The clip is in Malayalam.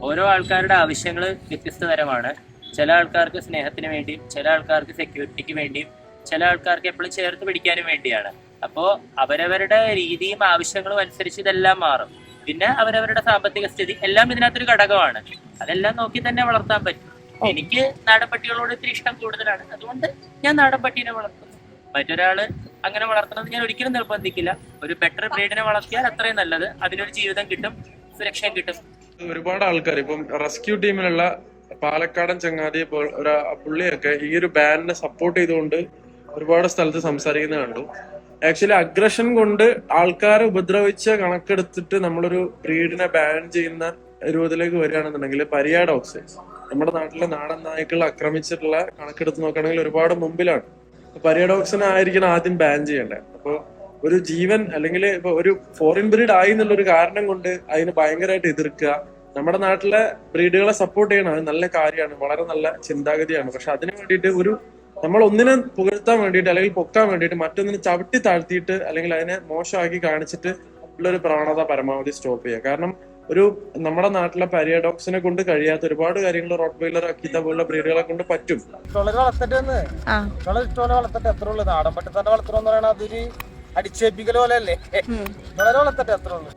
ഓരോ ആൾക്കാരുടെ ആവശ്യങ്ങൾ വ്യത്യസ്ത തരമാണ്. ചില ആൾക്കാർക്ക് സ്നേഹത്തിന് വേണ്ടിയും, ചില ആൾക്കാർക്ക് സെക്യൂരിറ്റിക്ക് വേണ്ടിയും, ചില ആൾക്കാർക്ക് എപ്പോഴും ചേർത്ത് പിടിക്കാനും വേണ്ടിയാണ്. അപ്പോൾ അവരവരുടെ രീതിയും ആവശ്യങ്ങളും അനുസരിച്ച് ഇതെല്ലാം മാറും. പിന്നെ അവരവരുടെ സാമ്പത്തിക സ്ഥിതി എല്ലാം ഇതിനകത്തൊരു ഘടകമാണ്. അതെല്ലാം നോക്കി തന്നെ വളർത്താൻ പറ്റും. എനിക്ക് നാടൻ പട്ടികളോട് ഇത്തിരി ഇഷ്ടം കൂടുതലാണ്, അതുകൊണ്ട് ഞാൻ നാടൻ പട്ടീനെ വളർത്തുന്നു. മറ്റൊരാള് അങ്ങനെ വളർത്തണമെന്ന് ഞാൻ ഒരിക്കലും നിർബന്ധിക്കില്ല. ഒരു ബെറ്റർ ബ്രീഡിനെ വളർത്തിയാൽ അത്രയും നല്ലത്. അതിനൊരു ജീവിതം കിട്ടും, സുരക്ഷയും കിട്ടും. ഒരുപാട് ആൾക്കാർ ഇപ്പം റെസ്ക്യൂ ടീമിലുള്ള പാലക്കാടൻ ചങ്ങാതി ഒരു പുള്ളിയൊക്കെ ഈ ഒരു ബാനിനെ സപ്പോർട്ട് ചെയ്തുകൊണ്ട് ഒരുപാട് സ്ഥലത്ത് സംസാരിക്കുന്നത് കണ്ടു. ആക്ച്വലി അഗ്രഷൻ കൊണ്ട് ആൾക്കാരെ ഉപദ്രവിച്ച കണക്കെടുത്തിട്ട് നമ്മളൊരു ബ്രീഡിനെ ബാൻ ചെയ്യുന്ന രൂപത്തിലേക്ക് വരികയാണെന്നുണ്ടെങ്കിൽ പരിയാ ഡോഗ്സ് നമ്മുടെ നാട്ടിലെ നാടൻ നായ്ക്കൾ ആക്രമിച്ചിട്ടുള്ള കണക്കെടുത്ത് നോക്കുകയാണെങ്കിൽ ഒരുപാട് മുമ്പിലാണ്. പരിയാ ഡോഗ്സിനെ ആയിരിക്കണം ആദ്യം ബാൻ ചെയ്യേണ്ടത്. അപ്പൊ ഒരു ജീവൻ അല്ലെങ്കിൽ ഇപ്പൊ ഒരു ഫോറിൻ ബ്രീഡ് ആയി എന്നുള്ളൊരു കാരണം കൊണ്ട് അതിന് ഭയങ്കരമായിട്ട് എതിർക്കുക. നമ്മുടെ നാട്ടിലെ ബ്രീഡുകളെ സപ്പോർട്ട് ചെയ്യണം, അത് നല്ല കാര്യമാണ്, വളരെ നല്ല ചിന്താഗതിയാണ്. പക്ഷെ അതിന് വേണ്ടിയിട്ട് നമ്മൾ ഒന്നിനെ പുകഴ്ത്താൻ വേണ്ടിയിട്ട് അല്ലെങ്കിൽ പൊക്കാൻ വേണ്ടിയിട്ട് മറ്റൊന്നിനെ ചവിട്ടി താഴ്ത്തിയിട്ട് അല്ലെങ്കിൽ അതിനെ മോശമാക്കി കാണിച്ചിട്ട് ഉള്ളൊരു പ്രവണത പരമാവധി സ്റ്റോപ്പ് ചെയ്യുക. കാരണം നമ്മുടെ നാട്ടിലെ പരിയാ ഡോഗ്സിനെ കൊണ്ട് കഴിയാത്ത ഒരുപാട് കാര്യങ്ങൾ റോട്ട് വെയിലർ അക്കീത പോലുള്ള ബ്രീഡുകളെ കൊണ്ട് പറ്റും. വളർത്തട്ടെ എത്ര ഉള്ളു നാടൻ പട്ടി തന്നെ വളർത്തണമെന്ന് പറയണത് അതൊരു അടിച്ചേൽപ്പിക്കൽ പോലെ അല്ലേ? വളരെ വളർത്തട്ടെ എത്ര ഉള്ളു.